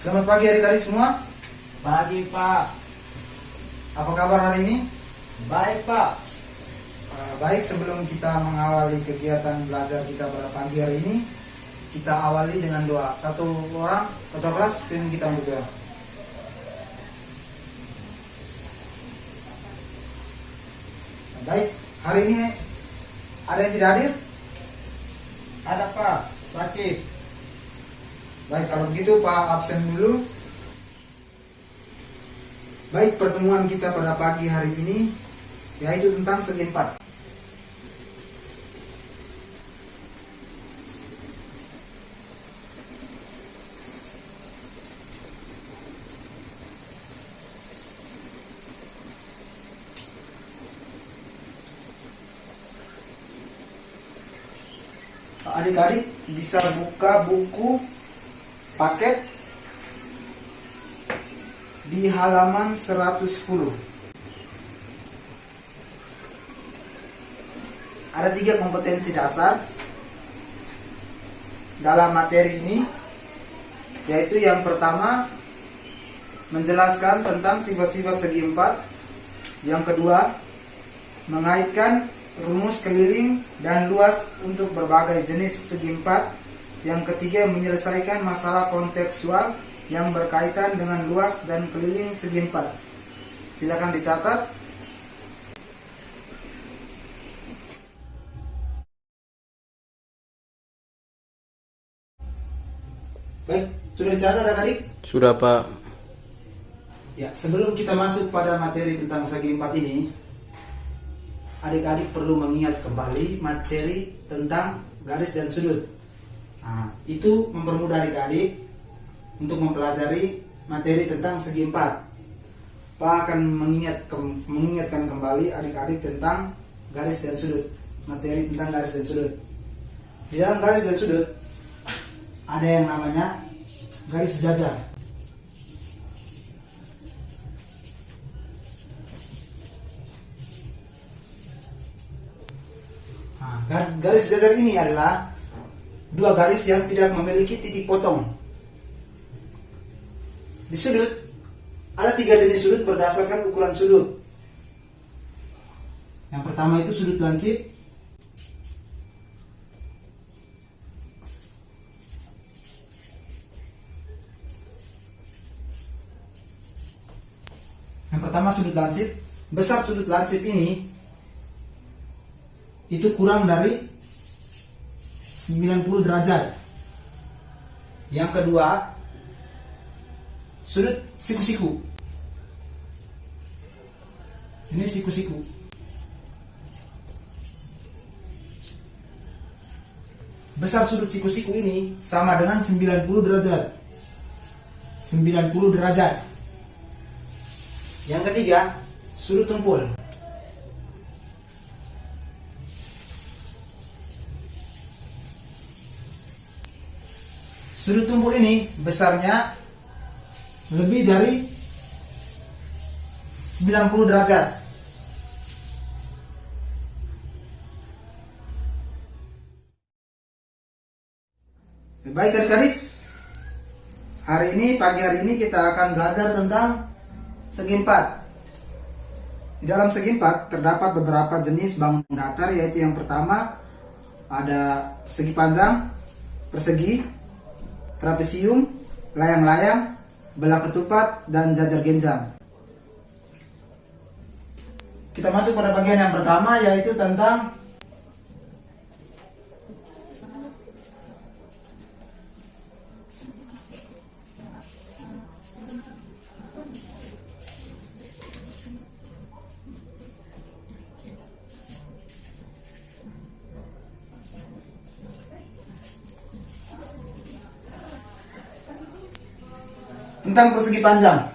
Selamat pagi adik-adik semua. Pagi Pak. Apa kabar hari ini? Baik Pak. Baik, sebelum kita mengawali kegiatan belajar kita pada pagi hari ini, kita awali dengan doa. Satu orang atau kelas pimpin kita berdoa. Baik, hari ini ada yang tidak hadir? Ada Pak, sakit. Baik, kalau begitu Pak absen dulu. Baik, pertemuan kita pada pagi hari ini yaitu tentang segi empat. Adik-adik bisa buka buku paket di halaman 110. Ada 3 kompetensi dasar dalam materi ini, yaitu yang pertama menjelaskan tentang sifat-sifat segi empat, yang kedua mengaitkan rumus keliling dan luas untuk berbagai jenis segi empat, yang ketiga menyelesaikan masalah kontekstual yang berkaitan dengan luas dan keliling segi empat. Silakan dicatat. Baik, sudah dicatat adik-adik? Sudah Pak. Ya, sebelum kita masuk pada materi tentang segi empat ini, adik-adik perlu mengingat kembali materi tentang garis dan sudut. Nah, itu mempermudah adik-adik untuk mempelajari materi tentang segi empat. Pak akan mengingatkan kembali adik-adik tentang garis dan sudut. Materi tentang garis dan sudut. Di dalam garis dan sudut ada yang namanya garis sejajar. Garis sejajar ini adalah 2 garis yang tidak memiliki titik potong. Di sudut ada 3 jenis sudut berdasarkan ukuran sudut. Yang pertama itu sudut lancip, besar sudut lancip ini itu kurang dari 90 derajat. Yang kedua, sudut siku-siku. Ini siku-siku. Besar sudut siku-siku ini sama dengan 90 derajat. 90 derajat. Yang ketiga, sudut tumpul. Sudut tumpul ini besarnya lebih dari 90 derajat. Baik adik-adik, pagi hari ini kita akan belajar tentang segi empat. Di dalam segi empat terdapat beberapa jenis bangunan datar, yaitu yang pertama ada persegi panjang, persegi, trapesium, layang-layang, belah ketupat, dan jajar genjang. Kita masuk pada bagian yang pertama, yaitu tentang persegi panjang.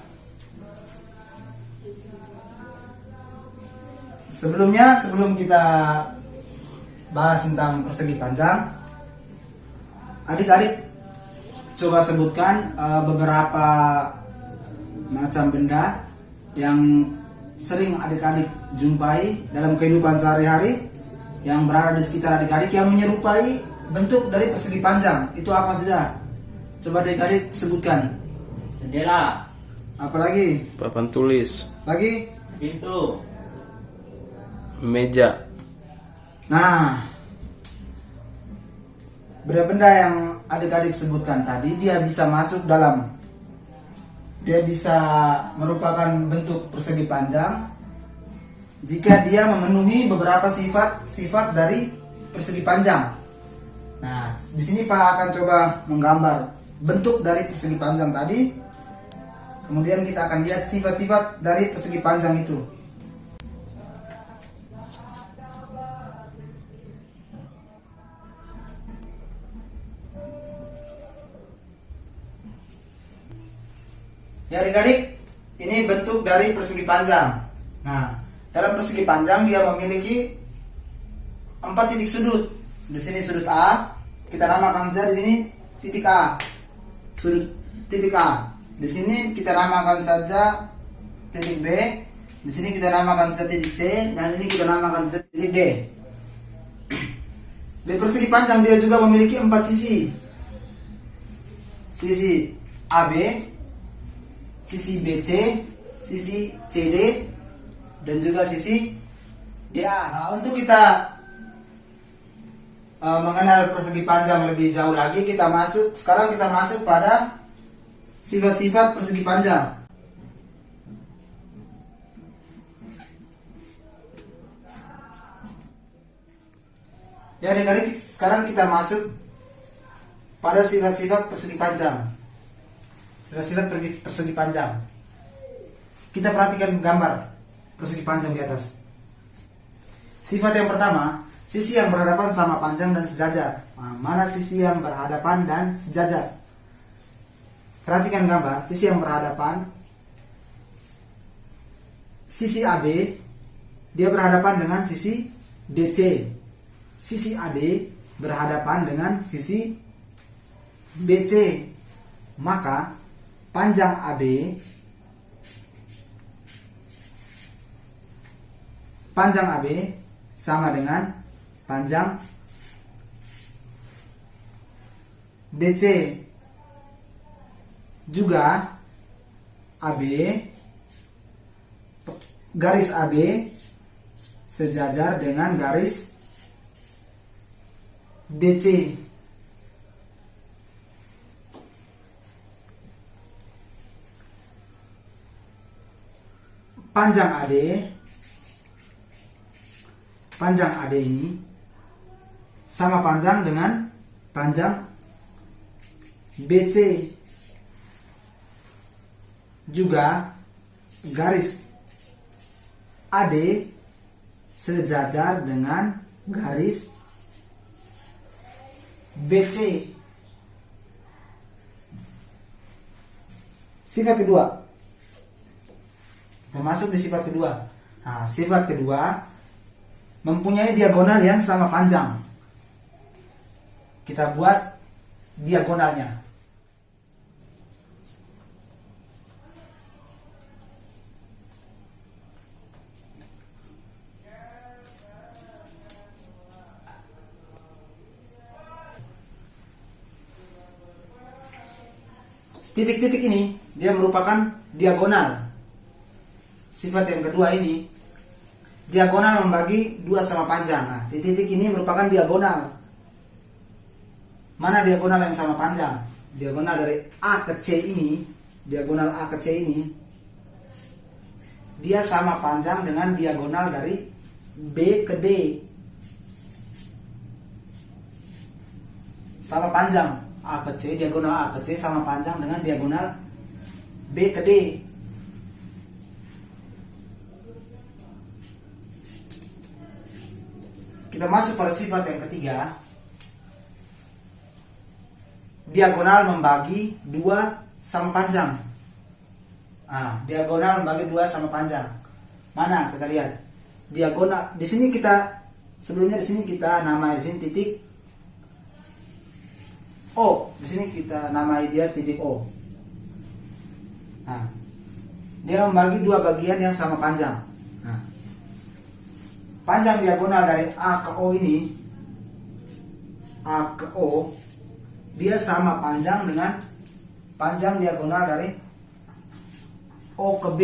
Sebelum kita bahas tentang persegi panjang, adik-adik coba sebutkan beberapa macam benda yang sering adik-adik jumpai dalam kehidupan sehari-hari yang berada di sekitar adik-adik yang menyerupai bentuk dari persegi panjang. Itu apa saja? Coba adik-adik sebutkan. Jendela. Apalagi? Papan tulis. Lagi? Pintu. Meja. Nah, benda-benda yang adik-adik sebutkan tadi dia bisa masuk dalam, dia bisa merupakan bentuk persegi panjang jika dia memenuhi beberapa sifat dari persegi panjang. Nah, di sini Pak akan coba menggambar bentuk dari persegi panjang tadi. Kemudian kita akan lihat sifat-sifat dari persegi panjang itu. Ya adik-adik, ini bentuk dari persegi panjang. Nah, dalam persegi panjang dia memiliki 4 titik sudut. Di sini sudut A, kita namakan saja di sini titik A. Sudut titik A. Di sini kita namakan saja titik B. Di sini kita namakan saja titik C, dan ini kita namakan saja titik D. Di persegi panjang dia juga memiliki 4 sisi. Sisi AB, sisi BC, sisi CD, dan juga sisi DA. Nah, untuk kita mengenal persegi panjang lebih jauh lagi, sekarang kita masuk pada sifat-sifat persegi panjang. Ya adik-adik, sekarang kita masuk pada sifat-sifat persegi panjang. Sifat-sifat persegi panjang. Kita perhatikan gambar persegi panjang di atas. Sifat yang pertama, sisi yang berhadapan sama panjang dan sejajar. Nah, mana sisi yang berhadapan dan sejajar? Perhatikan gambar, sisi yang berhadapan, sisi AB, dia berhadapan dengan sisi DC. Sisi AD berhadapan dengan sisi BC. Maka panjang AB sama dengan panjang DC. Juga AB, garis AB sejajar dengan garis DC. Panjang AD ini sama panjang dengan panjang BC. Juga garis AD sejajar dengan garis BC. Sifat kedua, kita masuk di sifat kedua. Nah, sifat kedua mempunyai diagonal yang sama panjang. Kita buat diagonalnya. Titik-titik ini dia merupakan diagonal. Sifat yang kedua ini, diagonal membagi 2 sama panjang. Nah, titik ini merupakan diagonal. Mana diagonal yang sama panjang? Diagonal dari A ke C ini, diagonal A ke C ini, dia sama panjang dengan diagonal dari B ke D. Sama panjang. A ke C, diagonal A ke C sama panjang dengan diagonal B ke D. Kita masuk pada sifat yang ketiga. Diagonal membagi 2 sama panjang. Diagonal membagi 2 sama panjang. Mana kita lihat? Diagonal di sini sebelumnya namai di sini titik O. Di sini kita namai dia titik O. Nah, dia membagi 2 bagian yang sama panjang. Nah, panjang diagonal dari A ke O ini, A ke O, dia sama panjang dengan panjang diagonal dari O ke B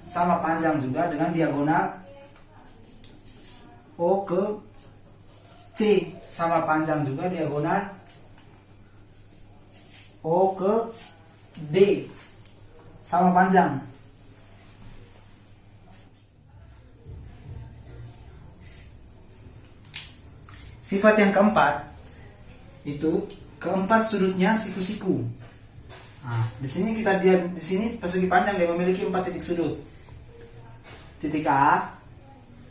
sama panjang juga dengan diagonal O ke C sama panjang juga diagonal O ke D sama panjang. Sifat yang keempat itu keempat sudutnya siku-siku. Nah, di sini di sini persegi panjang dia memiliki 4 titik sudut. Titik A,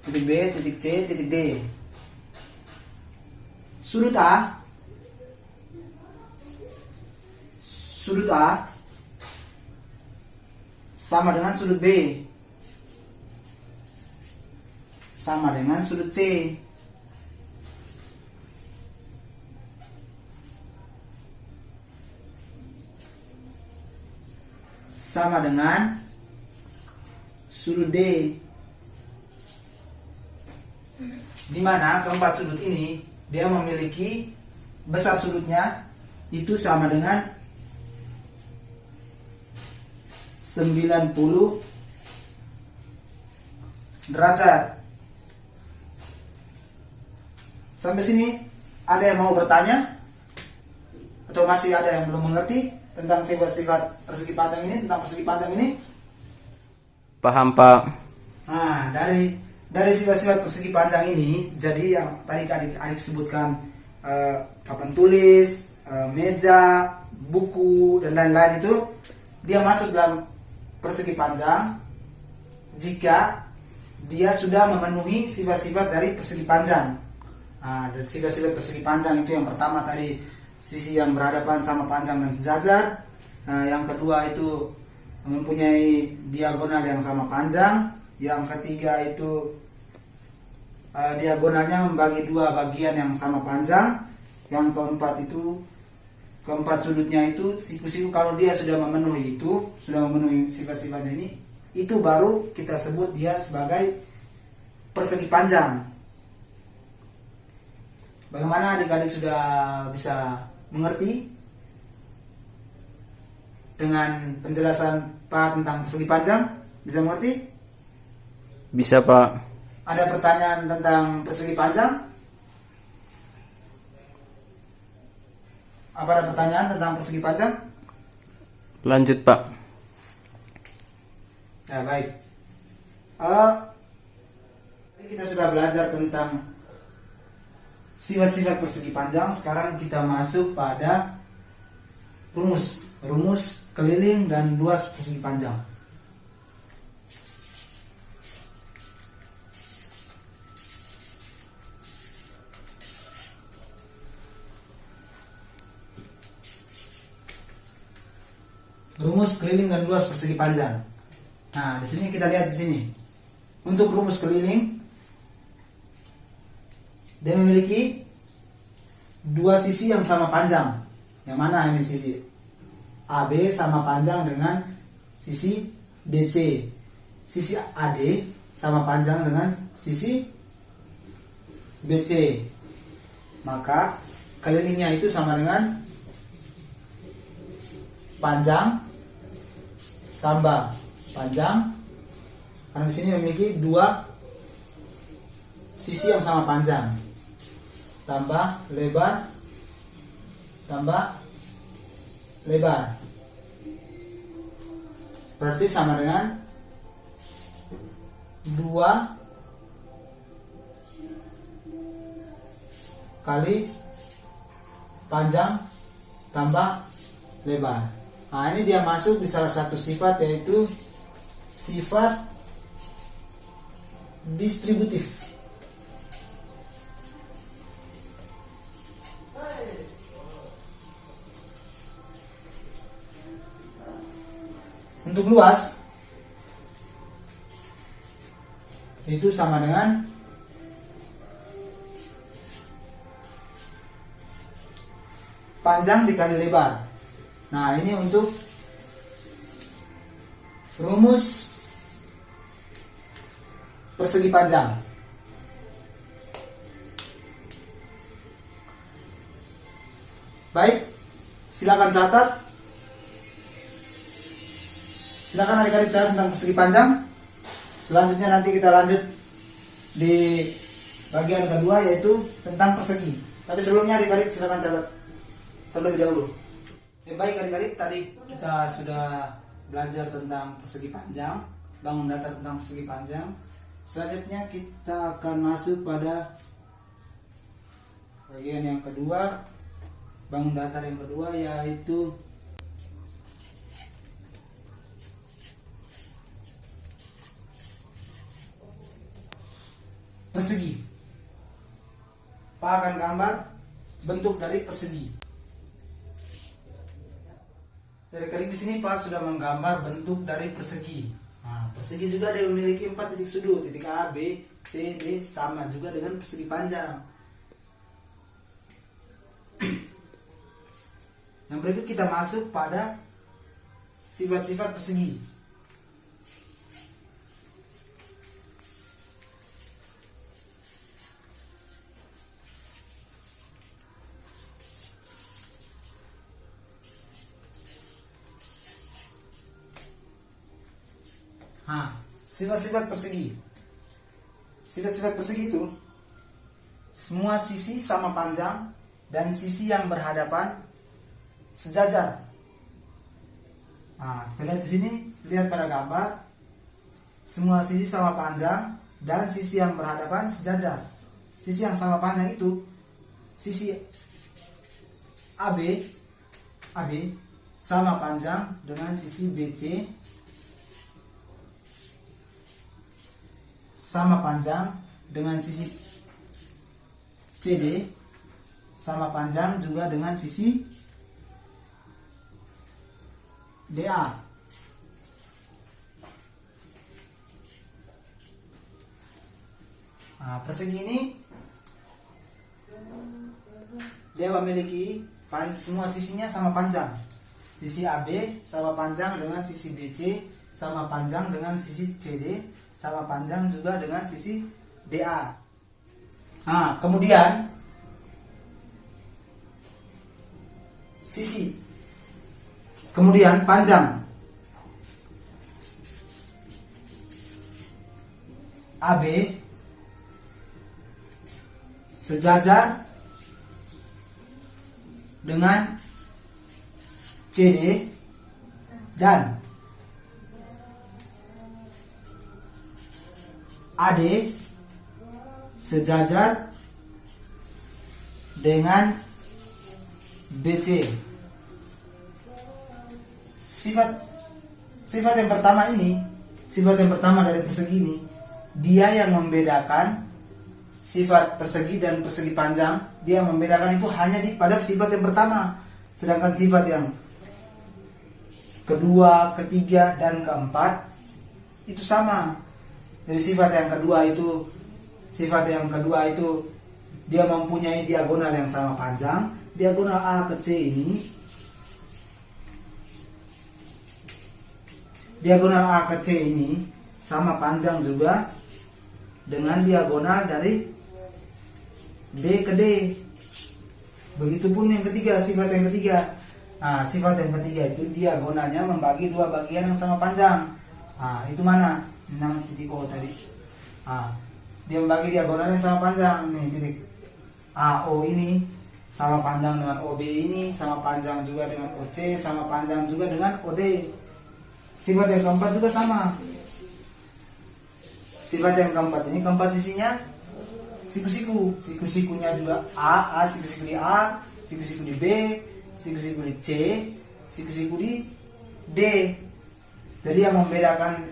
titik B, titik C, titik D. Sudut A sama dengan sudut B sama dengan sudut C. Sama dengan sudut D. Di mana keempat sudut ini dia memiliki besar sudutnya itu sama dengan 90 derajat. Sampai sini ada yang mau bertanya? Atau masih ada yang belum mengerti tentang sifat-sifat persegi panjang ini, tentang persegi panjang ini? Paham, Pak. Nah, dari sifat-sifat persegi panjang ini, jadi yang tadi adik sebutkan papan tulis, meja, buku dan lain-lain itu dia masuk dalam persegi panjang jika dia sudah memenuhi sifat-sifat dari persegi panjang. Nah, dari sifat-sifat persegi panjang itu yang pertama tadi sisi yang berhadapan sama panjang dan sejajar. Nah, yang kedua itu mempunyai diagonal yang sama panjang. Yang ketiga itu diagonalnya membagi dua bagian yang sama panjang. Yang keempat itu keempat sudutnya itu siku-siku. Kalau dia sudah memenuhi sifat-sifat ini, itu baru kita sebut dia sebagai persegi panjang. Bagaimana adik-adik sudah bisa mengerti dengan penjelasan Pak tentang persegi panjang? Bisa mengerti? Bisa, Pak. Ada pertanyaan tentang persegi panjang? Apa ada pertanyaan tentang persegi panjang? Lanjut, Pak. Ya, baik. Kita sudah belajar tentang sifat-sifat persegi panjang. Sekarang kita masuk pada rumus keliling dan luas persegi panjang. Rumus keliling dan luas persegi panjang. Nah, di sini kita lihat di sini. Untuk rumus keliling, dia memiliki dua sisi yang sama panjang. Yang mana ini sisi AB sama panjang dengan sisi DC. Sisi AD sama panjang dengan sisi BC. Maka kelilingnya itu sama dengan panjang tambah panjang. Karena di sini memiliki dua sisi yang sama panjang. Tambah lebar berarti sama dengan 2 kali panjang tambah lebar. Nah, ini dia masuk di salah satu sifat, yaitu sifat distributif. Untuk luas itu sama dengan panjang dikali lebar. Nah, ini untuk rumus persegi panjang. Baik, silakan catat Silakan adik-adik catat tentang persegi panjang. Selanjutnya nanti kita lanjut di bagian kedua, yaitu tentang persegi. Tapi sebelumnya adik-adik silakan catat terlebih dahulu. Baik adik-adik, tadi kita sudah belajar tentang persegi panjang, bangun datar tentang persegi panjang. Selanjutnya kita akan masuk pada bagian yang kedua, bangun datar yang kedua, yaitu persegi. Pak akan gambar bentuk dari persegi. Jadi di sini Pak sudah menggambar bentuk dari persegi. Nah, persegi juga dia memiliki 4 titik sudut, titik A, B, C, D, sama juga dengan persegi panjang. Yang berikut kita masuk pada sifat-sifat persegi. Sifat-sifat persegi. Sifat-sifat persegi itu semua sisi sama panjang dan sisi yang berhadapan sejajar. Kita lihat di sini, lihat pada gambar. Semua sisi sama panjang dan sisi yang berhadapan sejajar. Sisi yang sama panjang itu sisi AB sama panjang dengan sisi BC sama panjang dengan sisi CD sama panjang juga dengan sisi DA. Persegi ini dia memiliki semua sisinya sama panjang. Sisi AB sama panjang dengan sisi BC sama panjang dengan sisi CD sama panjang juga dengan sisi DA. Kemudian panjang AB sejajar dengan CD dan AD sejajar dengan BC. Sifat yang pertama dari persegi ini, dia yang membedakan sifat persegi dan persegi panjang. Dia membedakan itu hanya pada sifat yang pertama, sedangkan sifat yang kedua, ketiga, dan keempat itu sama. Jadi sifat yang kedua itu dia mempunyai diagonal yang sama panjang. Diagonal A ke C ini, diagonal A ke C ini sama panjang juga dengan diagonal dari B ke D. Begitupun yang ketiga, sifat yang ketiga. Sifat yang ketiga itu diagonalnya membagi dua bagian yang sama panjang. Itu mana? 6 titik O tadi. Dia membagi diagonal yang sama panjang. Nih titik AO ini sama panjang dengan OB ini, sama panjang juga dengan OC, sama panjang juga dengan OD. Sifat yang keempat juga sama. Sifat yang keempat ini, keempat sisinya siku-siku. Siku-sikunya juga A, siku-siku di A, siku-siku di B, siku-siku di C, siku-siku di D. Jadi yang membedakan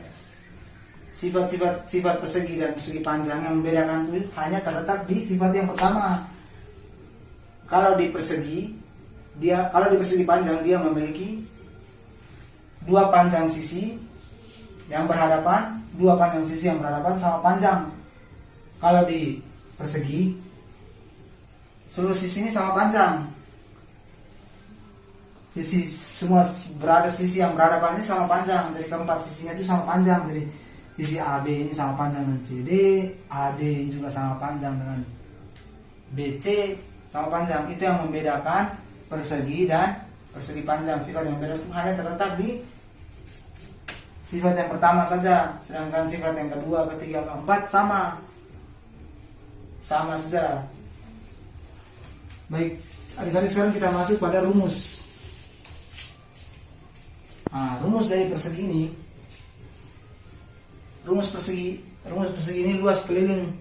sifat persegi dan persegi panjang, yang membedakan itu hanya terletak di sifat yang pertama. Kalau di persegi panjang dia memiliki dua panjang sisi yang berhadapan, sama panjang. Kalau di persegi seluruh sisi ini sama panjang. Sisi yang berhadapan ini sama panjang. Dari keempat sisinya itu sama panjang. Jadi sisi AB ini sama panjang dengan CD, AD ini juga sama panjang dengan BC, sama panjang. Itu yang membedakan persegi dan persegi panjang. Sifat yang berbeda itu hanya terletak di sifat yang pertama saja, sedangkan sifat yang kedua, ketiga, keempat sama saja. Baik, adik-adik, sekarang kita masuk pada rumus. Nah, rumus dari persegi ini, rumus persegi ini luas keliling.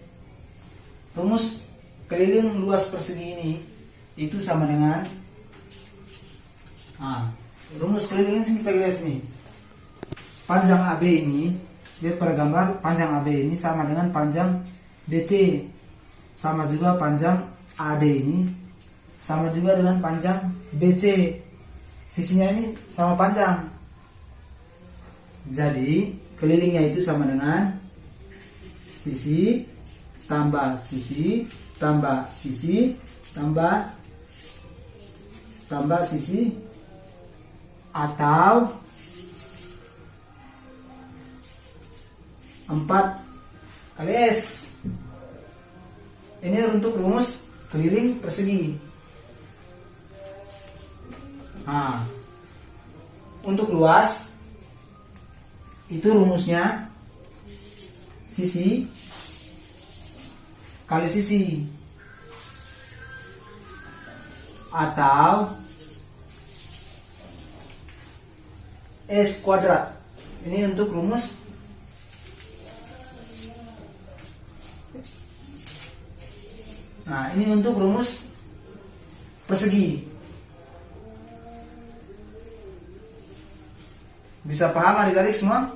Rumus keliling luas persegi ini itu sama dengan rumus keliling ini kita lihat sini. Panjang AB ini, lihat pada gambar, panjang AB ini sama dengan panjang DC. Sama juga panjang AD ini sama juga dengan panjang BC. Sisinya ini sama panjang. Jadi kelilingnya itu sama dengan sisi tambah sisi tambah sisi tambah sisi, atau 4 kali S. Ini untuk rumus keliling persegi. Nah, untuk luas itu rumusnya sisi kali sisi, atau S kuadrat. Ini untuk rumus ini untuk rumus persegi. Bisa paham adik-adik semua?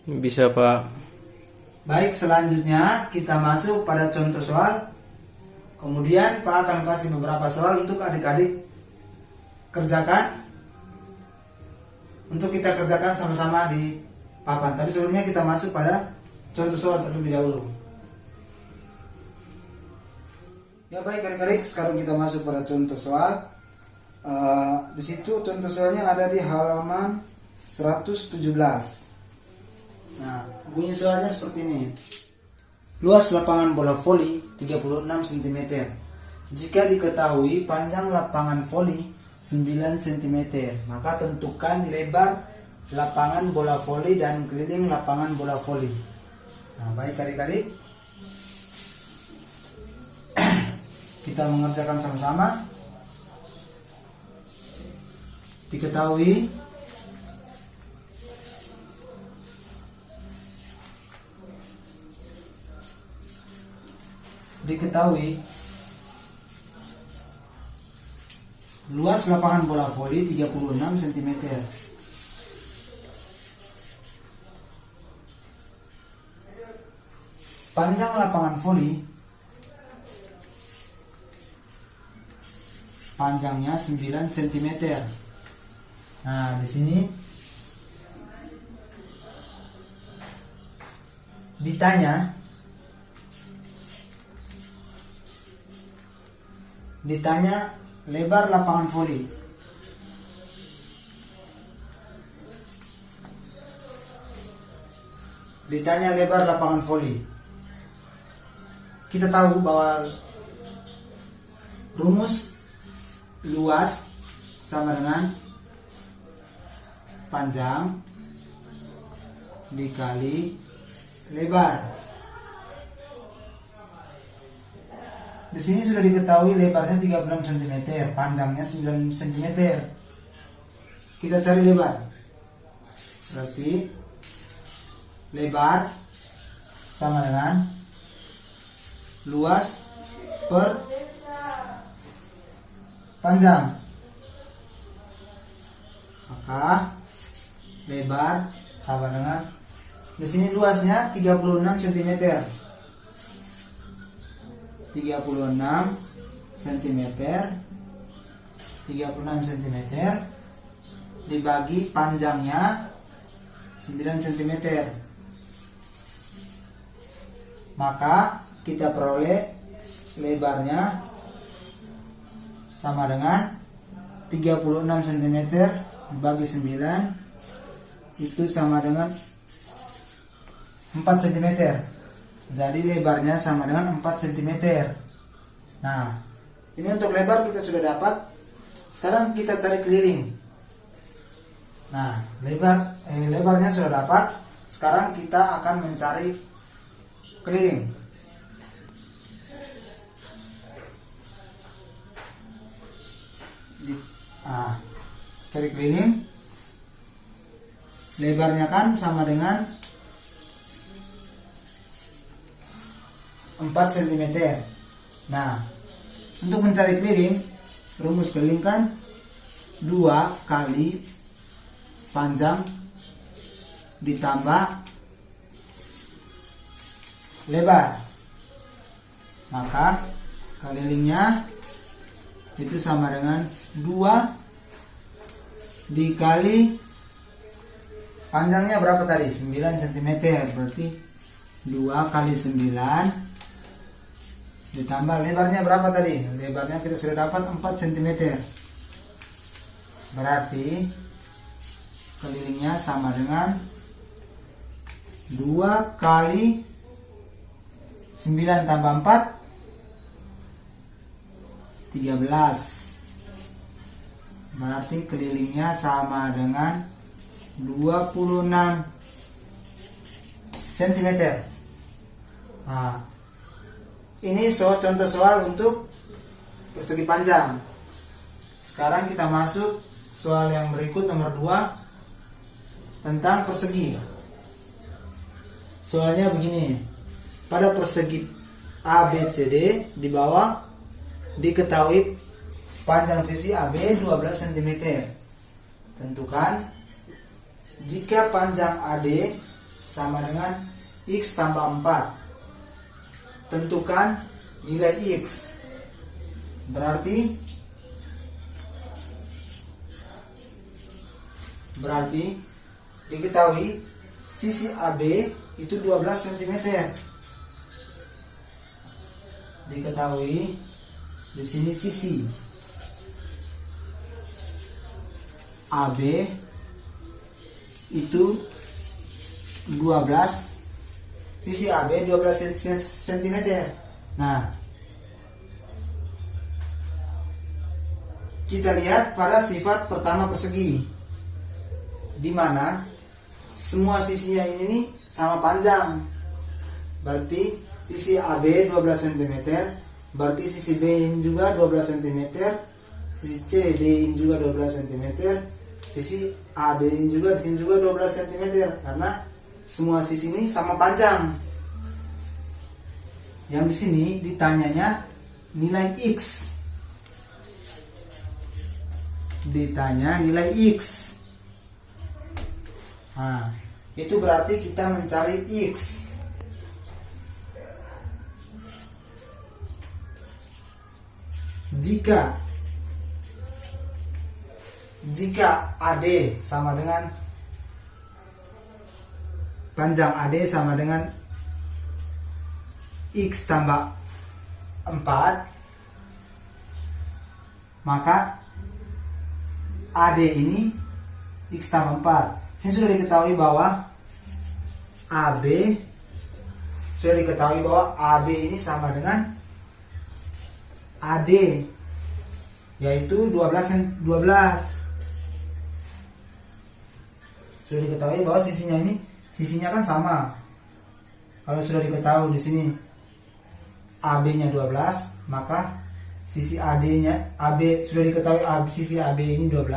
Bisa Pak. Baik, selanjutnya kita masuk pada contoh soal. Kemudian Pak akan kasih beberapa soal untuk adik-adik kerjakan. Untuk kita kerjakan sama-sama di papan. Tapi sebelumnya kita masuk pada contoh soal terlebih dahulu. Ya baik adik-adik, sekarang kita masuk pada contoh soal. Di situ contoh soalnya ada di halaman 117. Nah, bunyi soalnya seperti ini. Luas lapangan bola voli 36 cm. Jika diketahui panjang lapangan voli 9 cm, maka tentukan lebar lapangan bola voli dan keliling lapangan bola voli. Nah, baik adik-adik, kita mengerjakan sama-sama. Diketahui luas lapangan bola voli 36 cm. Panjang lapangan voli panjangnya 9 cm. Nah, di sini ditanya lebar lapangan voli. Ditanya lebar lapangan voli. Kita tahu bahwa rumus luas sama dengan panjang dikali lebar. Di sini sudah diketahui lebarnya 36 cm, panjangnya 9 cm. Kita cari lebar. Berarti lebar sama dengan luas per panjang. Maka lebar sama dengan, di sini luasnya 36 cm. 36 cm dibagi panjangnya 9 cm. Maka kita peroleh lebarnya sama dengan 36 cm dibagi 9 itu sama dengan 4 cm. Jadi lebarnya sama dengan 4 cm. Nah, ini untuk lebar kita sudah dapat. Sekarang kita cari keliling. Nah, lebarnya sudah dapat. Sekarang kita akan mencari keliling. Cari keliling. Lebarnya kan sama dengan 4 cm. Nah, untuk mencari keliling, rumus keliling kan 2 kali panjang ditambah lebar. Maka kelilingnya itu sama dengan 2 dikali panjangnya berapa tadi? 9 cm. Berarti 2 kali 9 ditambah lebarnya berapa tadi? Lebarnya kita sudah dapat 4 cm. Berarti kelilingnya sama dengan 2 kali 9 tambah 4 13. Berarti kelilingnya sama dengan 26 cm. Nah, ini contoh soal untuk persegi panjang. Sekarang kita masuk soal yang berikut, nomor 2, tentang persegi. Soalnya begini. Pada persegi ABCD di bawah diketahui panjang sisi AB 12 cm. Tentukan jika panjang AD sama dengan X tambah 4. Tentukan nilai X. Berarti diketahui sisi AB itu 12 cm. Diketahui di sini sisi AB itu 12, sisi AB 12 cm. Nah, kita lihat pada sifat pertama persegi, di mana semua sisinya ini sama panjang. Berarti sisi AB 12 cm, berarti sisi B ini juga 12 cm, sisi CD ini juga 12 cm, sisi AD ini juga di sini juga 12 cm, karena semua sisi ini sama panjang. Yang di sini ditanyanya nilai X. Ditanya nilai X. Nah, itu berarti kita mencari X. Jika AD sama dengan panjang AD sama dengan X tambah 4, maka AD ini X tambah 4. Sini sudah diketahui bahwa AB ini sama dengan AD, yaitu 12. Sudah diketahui bahwa sisinya kan sama. Kalau sudah diketahui di sini AB-nya 12, maka sisi AB sudah diketahui sisi AB ini 12,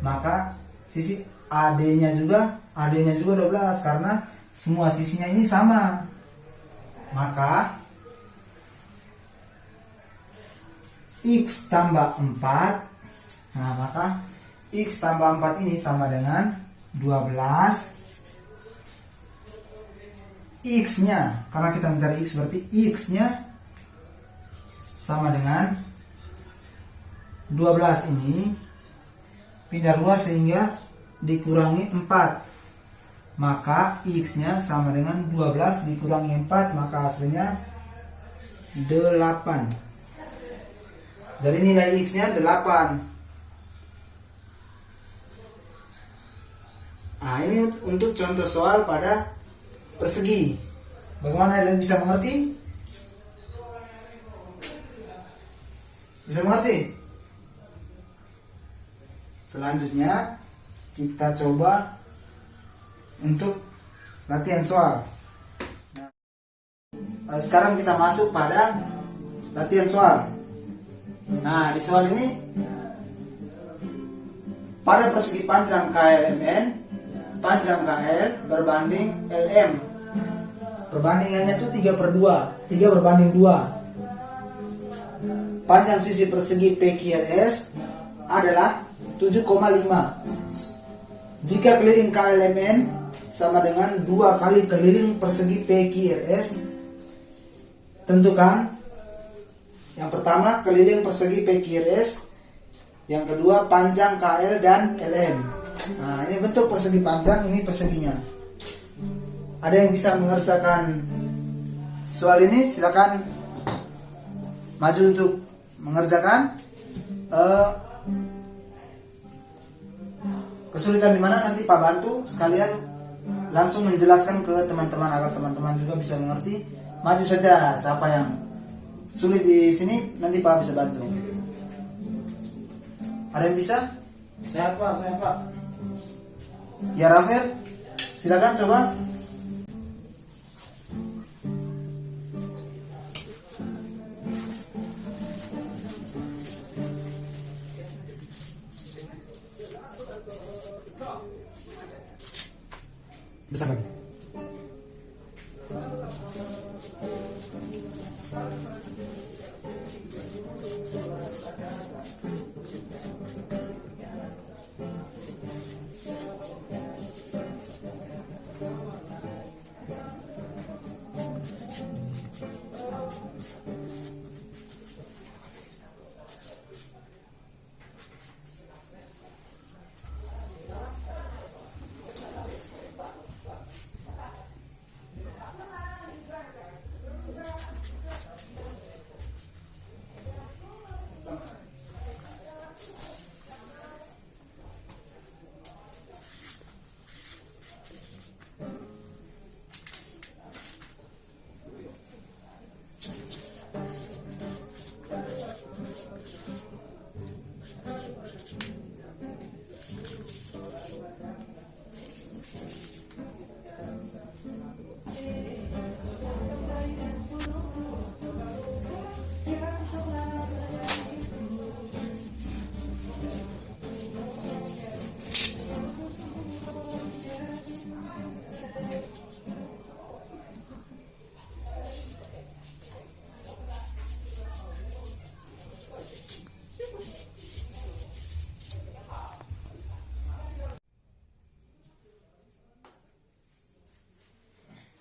maka sisi AD-nya juga 12, karena semua sisinya ini sama. Maka X tambah 4. Nah, maka X tambah 4 ini sama dengan 12. X-nya, karena kita mencari X, berarti X-nya sama dengan 12 ini pindah 2 sehingga dikurangi 4. Maka X-nya sama dengan 12 dikurangi 4, maka hasilnya 8. Jadi nilai X-nya 8. Nah, ini untuk contoh soal pada persegi. Bagaimana kalian bisa mengerti? Bisa mengerti? Selanjutnya kita coba untuk latihan soal. Nah, sekarang kita masuk pada latihan soal. Nah, di soal ini pada persegi panjang KLMN, panjang KL berbanding LM. Perbandingannya itu 3/2, 3 berbanding 2. Panjang sisi persegi PQRS adalah 7,5. Jika keliling KLMN sama dengan 2 kali keliling persegi PQRS, tentukan yang pertama keliling persegi PQRS, yang kedua panjang KL dan LM. Nah, ini bentuk persegi panjang, ini perseginya. Ada yang bisa mengerjakan soal ini? Silakan maju untuk mengerjakan. Kesulitan di mana nanti Pak bantu sekalian langsung menjelaskan ke teman-teman agar teman-teman juga bisa mengerti. Maju saja siapa yang sulit di sini, nanti Pak bisa bantu. Ada yang bisa? Saya Pak. Ya Rafael, silakan coba. Besar lagi.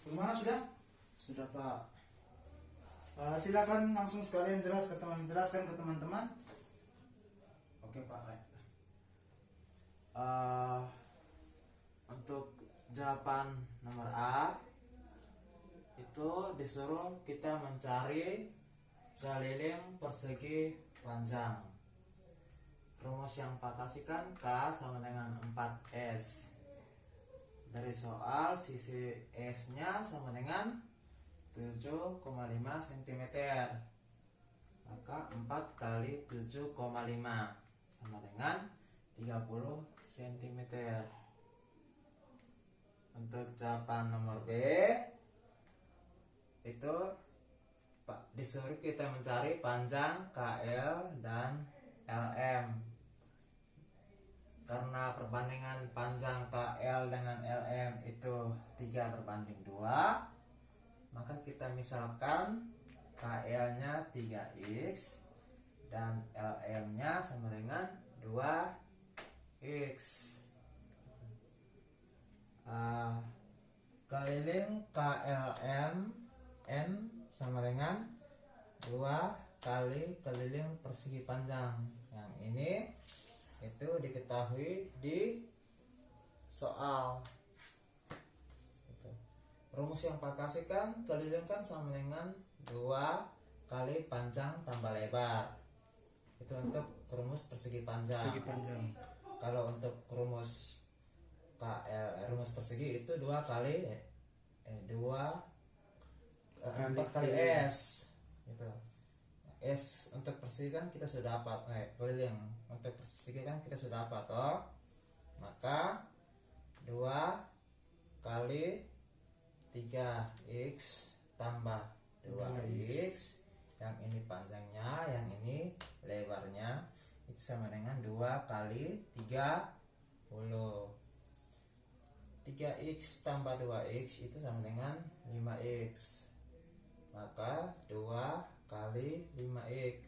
Bagaimana sudah? Sudah Pak. Silakan langsung sekalian jelaskan ke teman-teman. Oke Pak. Untuk jawaban nomor A itu disuruh kita mencari keliling persegi panjang. Rumus yang Pak kasihkan K sama dengan 4S. Dari soal sisi S-nya sama dengan 7,5 cm. Maka 4 kali 7,5 sama dengan 30 cm. Untuk jawaban nomor B itu Pak disuruh kita mencari panjang KL dan LM. Karena perbandingan panjang KL dengan LM itu 3/2, maka kita misalkan KL-nya 3X dan LM-nya sama dengan 2X. Keliling KLM N sama dengan 2 kali keliling persegi panjang. Yang ini itu diketahui di soal. Rumus yang Pak kasihkan, keliling kan sama dengan 2 kali panjang tambah lebar. Itu untuk rumus persegi panjang. Kalau untuk rumus rumus persegi itu 4 kali S gitu. S untuk persegi kan kita sudah dapat, keliling untuk persegi kan kita sudah dapat toh. maka 2 kali 3x tambah 2x, yang ini panjangnya, yang ini lebarnya, itu sama dengan 2 kali 30. 3x tambah 2x itu sama dengan 5x, maka 2 kali 5x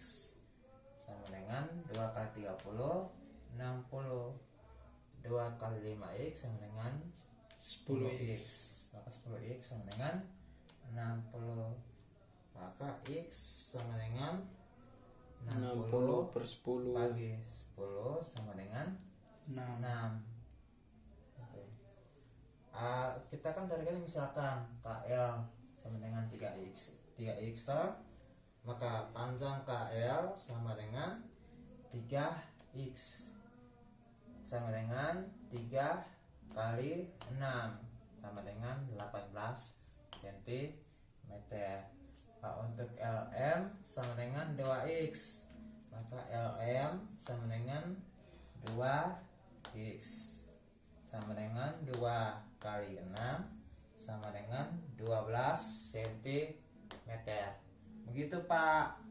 sama dengan 2 kali 30, 60. 2 kali 5x sama dengan 10x, maka 10x sama dengan 60, maka x sama dengan 60 per 10. bagi 10 sama dengan 6. Oke. Kita kan dari kali misalkan KL sama dengan 3x toh, maka panjang KL sama dengan 3x sama dengan 3 kali 6 sama dengan 18 cm. Untuk LM sama dengan 2x, maka LM sama dengan 2x sama dengan 2 kali 6 sama dengan 12 cm. Begitu Pak.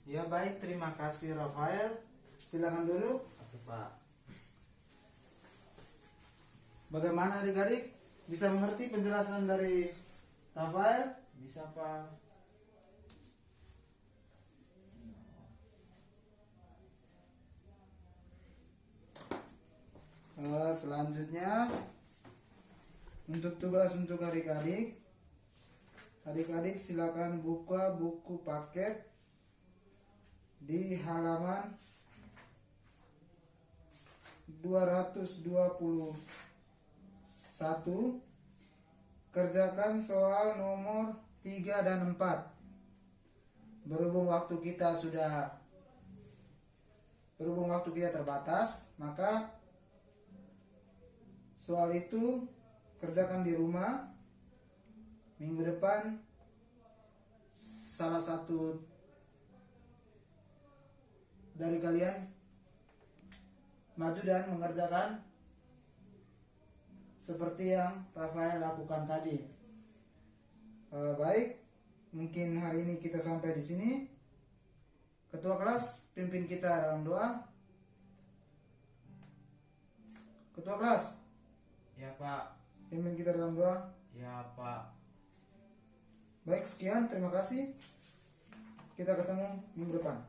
Ya baik, terima kasih Rafael. Silakan duduk. Oke Pak. Bagaimana adik-adik? Bisa mengerti penjelasan dari Rafael? Bisa Pak. Selanjutnya untuk tugas untuk adik-adik, silakan buka buku paket di halaman 221. Kerjakan soal nomor 3 dan 4. Berhubung waktu kita terbatas, maka soal itu kerjakan di rumah. Minggu depan salah satu dari kalian maju dan mengerjakan seperti yang Rafael lakukan tadi. Baik, mungkin hari ini kita sampai di sini. Ketua kelas, pimpin kita dalam doa. Ketua kelas, Ya Pak. pimpin kita dalam doa. Ya Pak. Baik, sekian, terima kasih. Kita ketemu minggu depan.